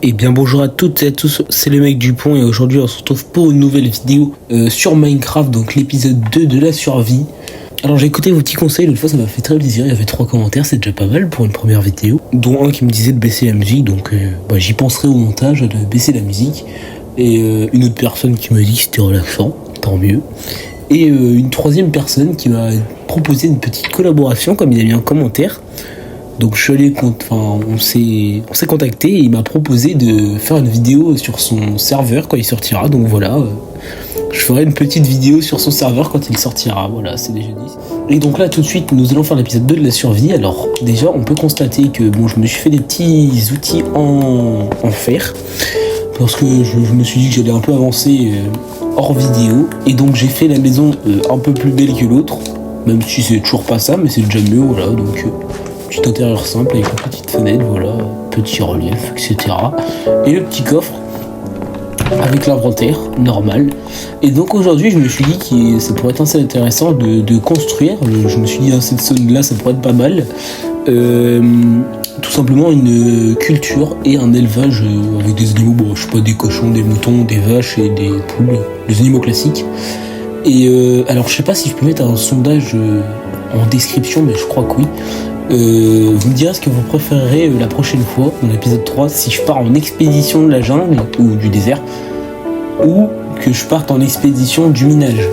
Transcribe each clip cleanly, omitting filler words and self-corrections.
Et bien bonjour à toutes et à tous, c'est le mec du pont et aujourd'hui on se retrouve pour une nouvelle vidéo sur Minecraft, donc l'épisode 2 de la survie. Alors j'ai écouté vos petits conseils, l'autre fois ça m'a fait très plaisir, il y avait 3 commentaires, c'est déjà pas mal pour une première vidéo. Dont un qui me disait de baisser la musique, donc j'y penserai au montage de baisser la musique. Et une autre personne qui m'a dit que c'était relaxant, tant mieux. Et une troisième personne qui m'a proposé une petite collaboration comme il a mis un commentaire. Donc je suis allé, on s'est contacté et il m'a proposé de faire une vidéo sur son serveur quand il sortira. Donc voilà, je ferai une petite vidéo sur son serveur quand il sortira. Voilà, c'est déjà dit. Et donc là tout de suite nous allons faire l'épisode 2 de la survie. Alors déjà on peut constater que je me suis fait des petits outils en fer. Parce que je me suis dit que j'allais un peu avancer hors vidéo. Et donc j'ai fait la maison un peu plus belle que l'autre. Même si c'est toujours pas ça, mais c'est déjà mieux, voilà. Donc petit intérieur simple avec une petite fenêtre, voilà, petit relief, etc. Et le petit coffre avec l'inventaire normal. Et donc aujourd'hui je me suis dit que ça pourrait être assez intéressant de construire. Je me suis dit dans cette zone là ça pourrait être pas mal. Tout simplement une culture et un élevage avec des animaux, je sais pas, des cochons, des moutons, des vaches et des poules, des animaux classiques. Et alors je sais pas si je peux mettre un sondage en description, mais je crois que oui. Vous me direz ce que vous préférerez la prochaine fois, dans l'épisode 3, si je pars en expédition de la jungle ou du désert, ou que je parte en expédition du minage.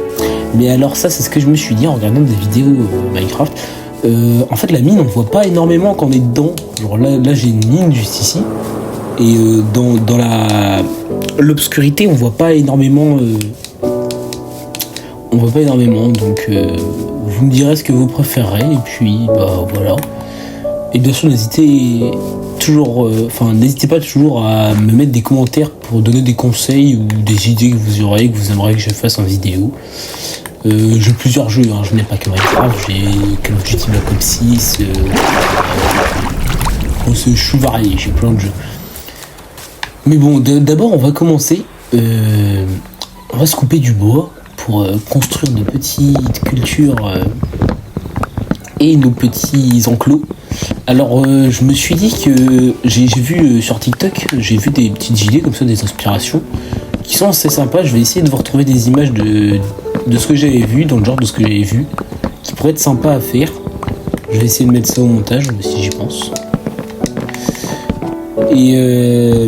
Mais alors ça c'est ce que je me suis dit en regardant des vidéos Minecraft. En fait la mine on voit pas énormément quand on est dedans. Genre là j'ai une mine juste ici. Et dans l'obscurité on voit pas énormément. Donc vous me direz ce que vous préférez et puis voilà. Et bien sûr n'hésitez pas toujours à me mettre des commentaires pour donner des conseils ou des idées que vous aurez, que vous aimeriez que je fasse en vidéo. J'ai plusieurs jeux, je n'ai pas que Minecraft, j'ai Call of Duty Black Ops 6, je suis varié, j'ai plein de jeux. Mais bon, d'abord on va commencer, on va se couper du bois pour construire nos petites cultures et nos petits enclos. Alors je me suis dit que j'ai vu sur TikTok, j'ai vu des petites idées comme ça, des inspirations qui sont assez sympas. Je vais essayer de vous retrouver des images de ce que j'avais vu, dans le genre de ce que j'avais vu, qui pourrait être sympa à faire. Je vais essayer de mettre ça au montage si j'y pense. Et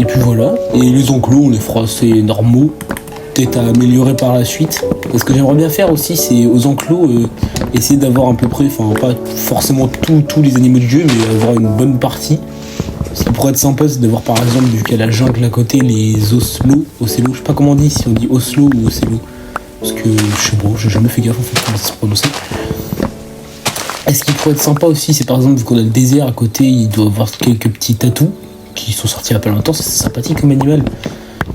puis voilà. Et les enclos, on les fera assez normaux, peut-être à améliorer par la suite. Ce que j'aimerais bien faire aussi, c'est aux enclos essayer d'avoir à peu près, pas forcément tous les animaux du jeu, mais avoir une bonne partie. Ce qui pourrait être sympa, c'est d'avoir par exemple, vu qu'il y a la jungle à côté, les ocelos, je sais pas comment on dit, si on dit oslo ou ocelo. Parce que je sais pas, j'ai jamais fait gaffe en fait comment ça se prononçait. Et ce qui pourrait être sympa aussi, c'est par exemple, vu qu'on a le désert à côté, il doit y avoir quelques petits tatous qui sont sortis il y a pas longtemps, c'est sympathique comme animal.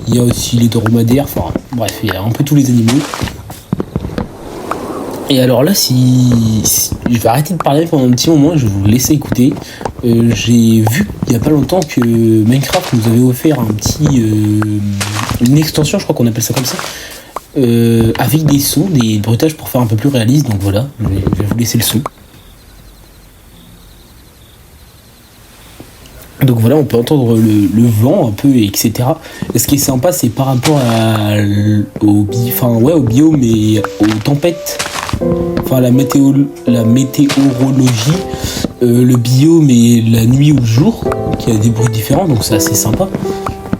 Il y a aussi les dromadaires, bref, il y a un peu tous les animaux. Et alors là, si je vais arrêter de parler pendant un petit moment, je vais vous laisser écouter. J'ai vu il y a pas longtemps que Minecraft nous avait offert une extension, je crois qu'on appelle ça comme ça, avec des sons, des bruitages pour faire un peu plus réaliste. Donc voilà, je vais vous laisser le son. Donc voilà, on peut entendre le vent un peu, etc. Et ce qui est sympa, c'est par rapport au biome et aux tempêtes. La météorologie, le biome et la nuit ou le jour, qui a des bruits différents, donc c'est assez sympa.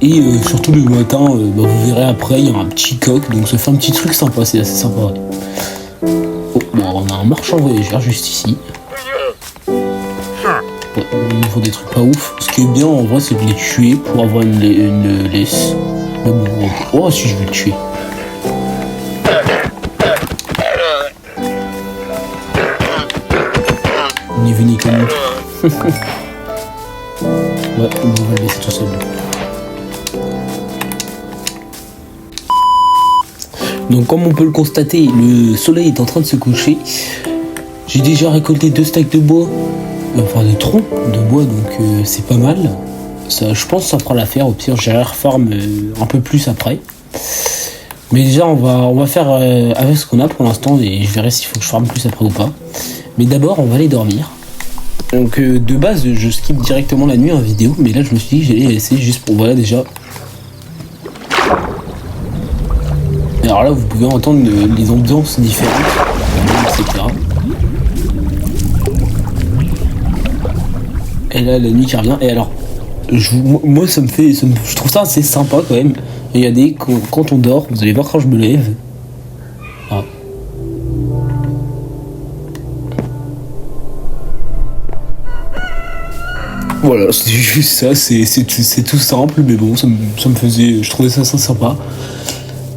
Et surtout le matin, vous verrez après, il y a un petit coq, donc ça fait un petit truc sympa, c'est assez sympa. Ouais. On a un marchand voyageur juste ici. Il faut des trucs pas ouf. Ce qui est bien en vrai, c'est de les tuer pour avoir une laisse. Mais bon, si je veux le tuer. Ni vu ni connu. Ouais, on va le laisser tout seul. Donc comme on peut le constater, le soleil est en train de se coucher. J'ai déjà récolté 2 stacks de bois. Des troncs de bois, donc c'est pas mal. Ça, je pense que ça fera l'affaire. Au pire, j'irai refarm un peu plus après. Mais déjà, on va faire avec ce qu'on a pour l'instant et je verrai s'il faut que je farme plus après ou pas. Mais d'abord, on va aller dormir. Donc de base je skip directement la nuit en vidéo, mais là je me suis dit que j'allais laisser juste pour voilà déjà. Et alors là vous pouvez entendre les ambiances différentes, etc. Et là la nuit qui revient, et alors moi je trouve ça assez sympa quand même. Regardez, quand on dort, vous allez voir quand je me lève. Ah. Voilà, c'est juste ça, c'est tout simple, mais bon, ça me faisait, je trouvais ça sympa.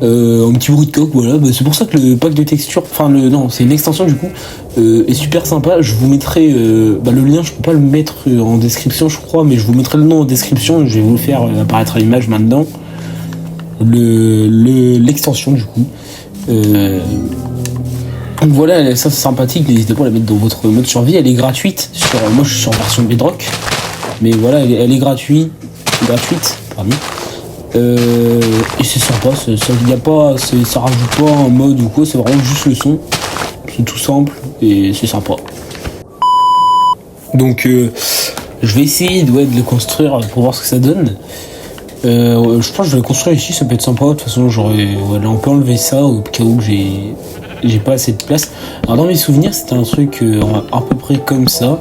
Un petit bruit de coque, voilà, bah, c'est pour ça que le pack de texture, non, c'est une extension du coup, est super sympa. Je vous mettrai le lien, je peux pas le mettre en description, je crois, mais je vous mettrai le nom en description, je vais vous le faire apparaître à l'image maintenant. L'extension du coup. Donc voilà, ça c'est sympathique, n'hésitez pas à la mettre dans votre mode survie, elle est gratuite, moi je suis en version Bedrock. Mais voilà, elle est gratuite, pardon. Et c'est sympa, ça rajoute pas un mode ou quoi, c'est vraiment juste le son. C'est tout simple et c'est sympa. Donc je vais essayer de le construire pour voir ce que ça donne. Je pense que je vais le construire ici, ça peut être sympa. De toute façon, on peut enlever ça au cas où j'ai pas assez de place. Alors dans mes souvenirs, c'était un truc à peu près comme ça.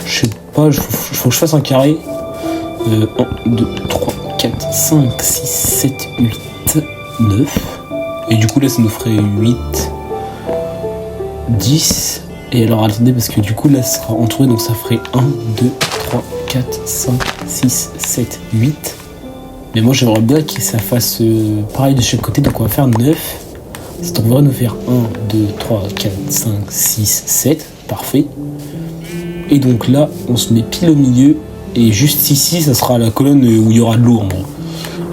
Je sais pas, il faut que je fasse un carré. 1, 2, 3, 4, 5, 6, 7, 8, 9. Et du coup là ça nous ferait 8, 10. Et alors attendez, parce que du coup là ça sera entouré, donc ça ferait 1, 2, 3, 4, 5, 6, 7, 8. Mais moi j'aimerais bien que ça fasse pareil de chaque côté, donc on va faire 9. Ça devrait nous faire 1, 2, 3, 4, 5, 6, 7. Parfait. Et donc là, on se met pile au milieu. Et juste ici, ça sera la colonne où il y aura de l'eau en gros.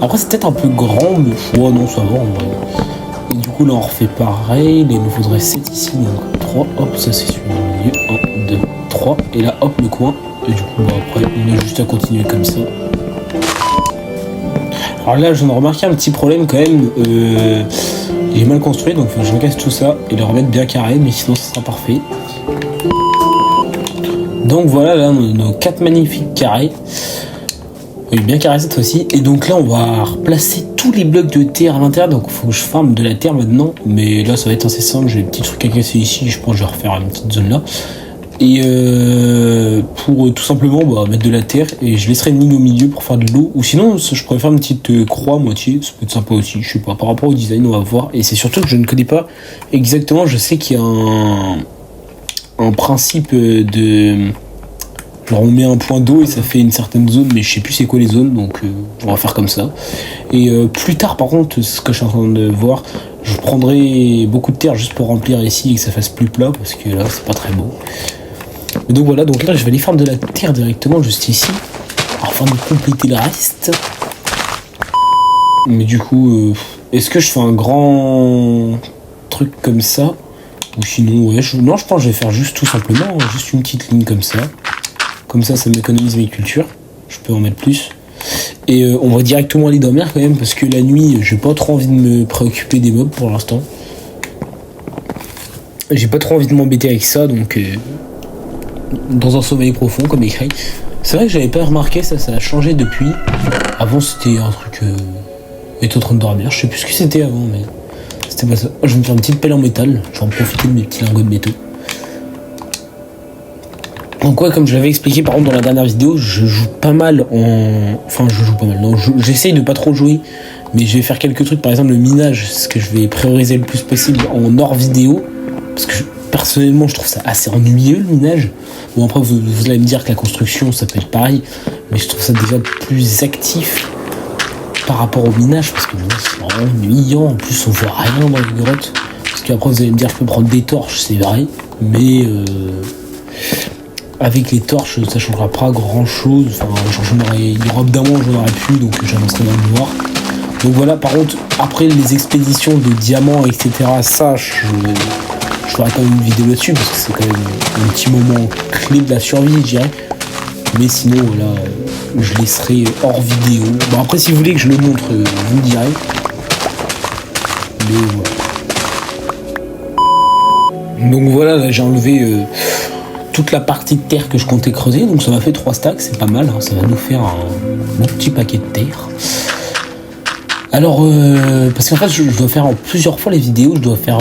Après, c'est peut-être un peu grand, mais non, ça va en vrai. Et du coup, là, on refait pareil. Là, il nous faudrait 7 ici, donc 3. Hop, ça c'est sur le milieu. 1, 2, 3. Et là, hop, le coin. Et du coup, après, on est juste à continuer comme ça. Alors là, j'en ai remarqué un petit problème quand même. J'ai mal construit, donc faut que je recasse tout ça et le remettre bien carré, mais sinon, ça sera parfait. Donc voilà, là on a nos 4 magnifiques carrés. Oui, bien carré cette fois-ci. Et donc là on va replacer tous les blocs de terre à l'intérieur. Donc il faut que je farme de la terre maintenant. Mais là ça va être assez simple. J'ai des petits trucs à casser ici. Je pense que je vais refaire une petite zone là. Et pour tout simplement mettre de la terre. Et je laisserai une ligne au milieu pour faire de l'eau. Ou sinon je pourrais faire une petite croix à moitié. Ça peut être sympa aussi. Je sais pas. Par rapport au design on va voir. Et c'est surtout que je ne connais pas exactement. Je sais qu'il y a un principe de... Genre on met un point d'eau et ça fait une certaine zone, mais je sais plus c'est quoi les zones, donc on va faire comme ça. Et plus tard par contre, ce que je suis en train de voir, je prendrai beaucoup de terre juste pour remplir ici et que ça fasse plus plat, parce que là c'est pas très beau. Et donc voilà, donc là je vais aller faire de la terre directement juste ici, afin de compléter le reste. Mais du coup, est-ce que je fais un grand truc comme ça? Ou sinon, je pense que je vais faire juste tout simplement, juste une petite ligne comme ça. Comme ça m'économise mes cultures. Je peux en mettre plus. Et on va directement aller dormir quand même, parce que la nuit, j'ai pas trop envie de me préoccuper des mobs pour l'instant. J'ai pas trop envie de m'embêter avec ça, donc dans un sommeil profond, comme écrit. C'est vrai que j'avais pas remarqué, ça a changé depuis. Avant, c'était un truc... était en train de dormir. Je sais plus ce que c'était avant, mais... C'était pas ça. Je vais me faire une petite pelle en métal. Je vais en profiter de mes petits lingots de métaux. Donc ouais, comme je l'avais expliqué par exemple dans la dernière vidéo, je joue pas mal en... Enfin, je joue pas mal, non, j'essaye de pas trop jouer. Mais je vais faire quelques trucs, par exemple le minage, ce que je vais prioriser le plus possible en hors vidéo. Parce que personnellement, je trouve ça assez ennuyeux le minage. Bon, après, vous allez me dire que la construction, ça peut être pareil. Mais je trouve ça déjà plus actif par rapport au minage, parce que c'est vraiment ennuyant. En plus, on voit rien dans les grottes. Parce qu'après, vous allez me dire que je peux prendre des torches, c'est vrai. Mais avec les torches, ça changera pas grand chose. Enfin, il y aura d'un moment, j'en aurais pu, donc j'avancerai dans le noir. Donc voilà, par contre, après les expéditions de diamants, etc., ça, je ferai quand même une vidéo là-dessus, parce que c'est quand même un petit moment clé de la survie, je dirais. Mais sinon, voilà, je laisserai hors vidéo. Bon, après, si vous voulez que je le montre, vous me direz. Mais voilà. Donc voilà, là, j'ai enlevé toute la partie de terre que je comptais creuser, donc ça m'a fait 3 stacks, c'est pas mal, hein, ça va nous faire un bon petit paquet de terre. Alors, parce qu'en fait, je dois faire en plusieurs fois les vidéos, je dois faire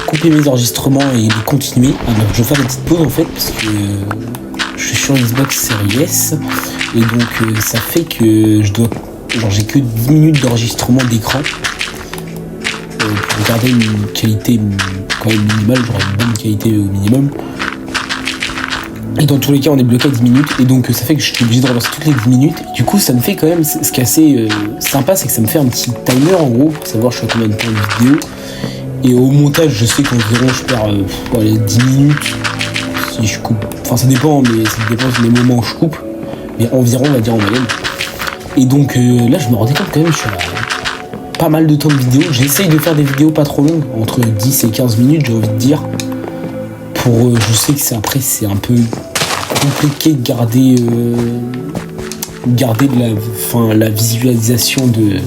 couper mes enregistrements et les continuer. Alors, je vais faire des petites pauses en fait, parce que je suis sur Xbox Series S, et donc ça fait que je dois, genre j'ai que 10 minutes d'enregistrement d'écran pour garder une qualité quand même minimale, genre une bonne qualité au minimum. Et dans tous les cas, on est bloqué à 10 minutes, et donc ça fait que je suis obligé de relancer toutes les 10 minutes. Du coup, ça me fait quand même, ce qui est assez sympa, c'est que ça me fait un petit timer en gros, pour savoir je suis à combien de temps de vidéo. Et au montage, je sais qu'environ je perds 10 minutes si je coupe. Enfin, ça dépend, mais ça dépend des moments où je coupe. Mais environ, on va dire en moyenne. Et donc là, je me rendais compte quand même, je suis à pas mal de temps de vidéo. J'essaye de faire des vidéos pas trop longues, entre 10 et 15 minutes, j'ai envie de dire. Pour, je sais que après c'est un peu compliqué de garder la visualisation du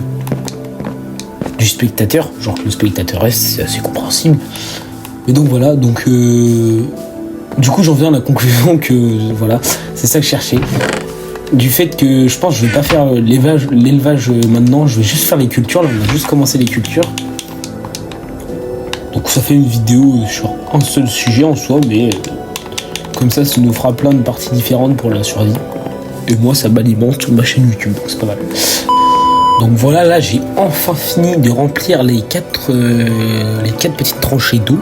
spectateur, genre que le spectateur reste, c'est assez compréhensible. Et donc voilà, donc du coup j'en viens à la conclusion que voilà, c'est ça que je cherchais. Du fait que je pense que je vais pas faire l'élevage maintenant, je vais juste faire les cultures, là on a juste commencé les cultures. Donc ça fait une vidéo sur un seul sujet en soi, mais comme ça nous fera plein de parties différentes pour la survie. Et moi ça m'alimente ma chaîne YouTube, donc c'est pas mal. Donc voilà, là j'ai enfin fini de remplir les 4 petites tranchées d'eau.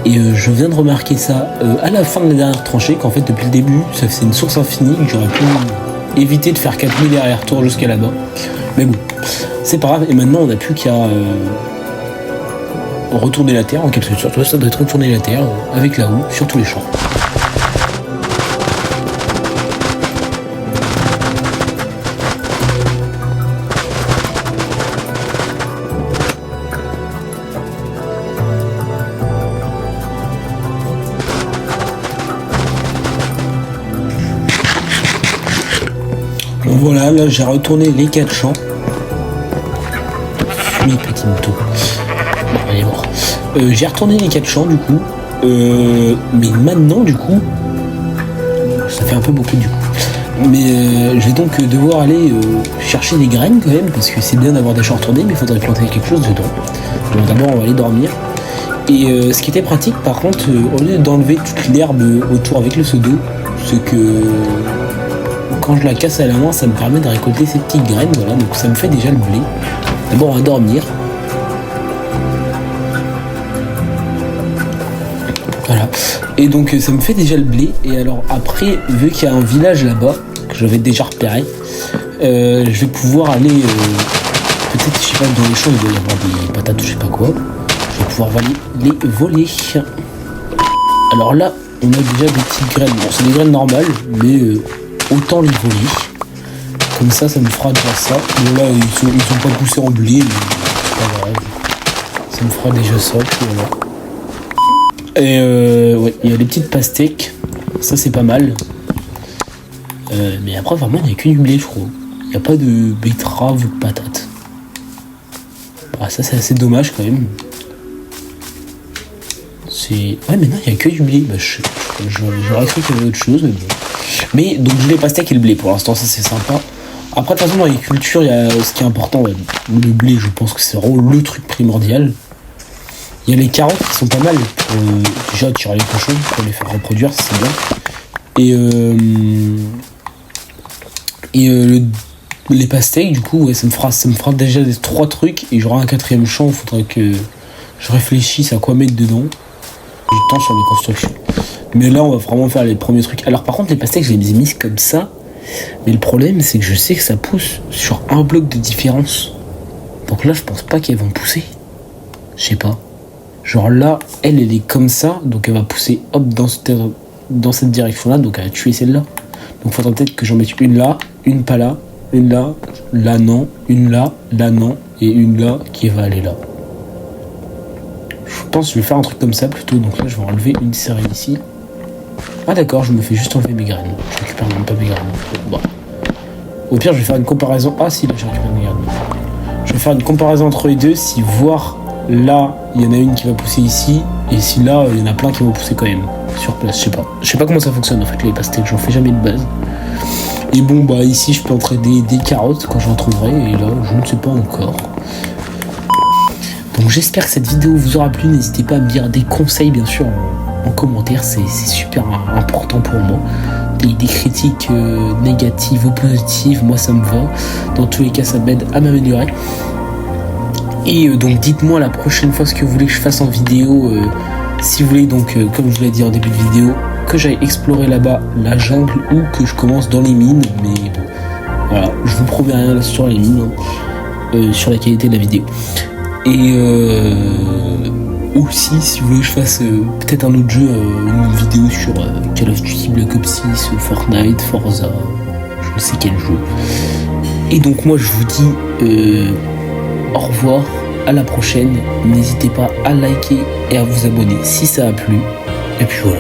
Et je viens de remarquer ça à la fin de la dernière tranchée, qu'en fait depuis le début ça faisait une source infinie, que j'aurais pu éviter de faire 4000 allers-retours jusqu'à là-bas. Mais bon, c'est pas grave, et maintenant on n'a plus qu'à retourner la terre en quelque sorte. Ça doit être retourner la terre avec la roue sur tous les champs. Voilà, là j'ai retourné les 4 champs. Mes petits moutons. Bon, il est mort. J'ai retourné les 4 champs du coup. Mais maintenant du coup, ça fait un peu beaucoup du coup. Mais je vais donc devoir aller chercher des graines quand même, parce que c'est bien d'avoir des champs retournés, mais il faudrait planter quelque chose dedans. Donc d'abord on va aller dormir. Et ce qui était pratique par contre, au lieu d'enlever toute l'herbe autour avec le seau d'eau, c'est que quand je la casse à la main, ça me permet de récolter ces petites graines, voilà, donc ça me fait déjà le blé. D'abord on va dormir. Voilà. Et donc ça me fait déjà le blé. Et alors après, vu qu'il y a un village là-bas, que j'avais déjà repéré, je vais pouvoir aller, peut-être, je sais pas, dans les champs, il doit y avoir des patates ou je sais pas quoi. Je vais pouvoir aller les voler. Alors là, on a déjà des petites graines. Bon, c'est des graines normales, mais autant les voler. Comme ça me fera déjà ça. Bon là, ils sont pas poussés en blé, mais c'est pas grave. Ça me fera déjà ça, puis voilà. Et ouais, il y a les petites pastèques. Ça c'est pas mal. Mais après vraiment il n'y a que du blé je crois. Il n'y a pas de betterave ou de patate. Ah, ça c'est assez dommage quand même. C'est... Ouais mais non il n'y a que du blé. Bah, j'aurais cru qu'il y avait autre chose mais bon. Mais donc les pastèques et le blé pour l'instant ça c'est sympa. Après de toute façon dans les cultures il y a ce qui est important, ouais, le blé je pense que c'est vraiment le truc primordial. Il y a les carottes qui sont pas mal pour déjà tirer les cochons, pour les faire reproduire, c'est bien. Et les pastèques, du coup, ouais, ça me fera déjà des 3 trucs. Et j'aurai un 4e champ, il faudrait que je réfléchisse à quoi mettre dedans. J'ai le temps sur les constructions. Mais là, on va vraiment faire les premiers trucs. Alors par contre, les pastèques, je les ai mises comme ça. Mais le problème, c'est que je sais que ça pousse sur un bloc de différence. Donc là, je pense pas qu'elles vont pousser. Je sais pas. Genre là, elle est comme ça, donc elle va pousser hop dans cette direction-là, donc elle va tuer celle-là. Donc il faudra peut-être que j'en mette une là, une pas là, une là, là non, une là non, et une là qui va aller là. Je pense que je vais faire un truc comme ça plutôt, donc là je vais enlever une série ici. Ah d'accord, je me fais juste enlever mes graines, je récupère même pas mes graines. Bon. Au pire je vais faire une comparaison, ah si là j'ai récupéré mes graines. Je vais faire une comparaison entre les deux, si voir... Là, il y en a une qui va pousser ici, et ici, là, il y en a plein qui vont pousser quand même. sur place, je sais pas comment ça fonctionne en fait les pastèques, j'en fais jamais de base. Et bon bah ici je planterai des carottes quand j'en trouverai, et là je ne sais pas encore. Donc j'espère que cette vidéo vous aura plu, n'hésitez pas à me dire des conseils bien sûr en commentaire, c'est super important pour moi. Des critiques négatives ou positives, moi ça me va. Dans tous les cas ça m'aide à m'améliorer. Et donc dites-moi la prochaine fois ce que vous voulez que je fasse en vidéo. Si vous voulez donc, comme je vous l'ai dit en début de vidéo, que j'aille explorer là-bas la jungle ou que je commence dans les mines. Mais bon, voilà, je vous promets rien là sur les mines, sur la qualité de la vidéo. Et aussi, si vous voulez que je fasse peut-être un autre jeu, une vidéo sur Call of Duty, Black Ops 6, Fortnite, Forza, je ne sais quel jeu. Et donc moi je vous dis au revoir, à la prochaine. N'hésitez pas à liker et à vous abonner si ça a plu. Et puis voilà.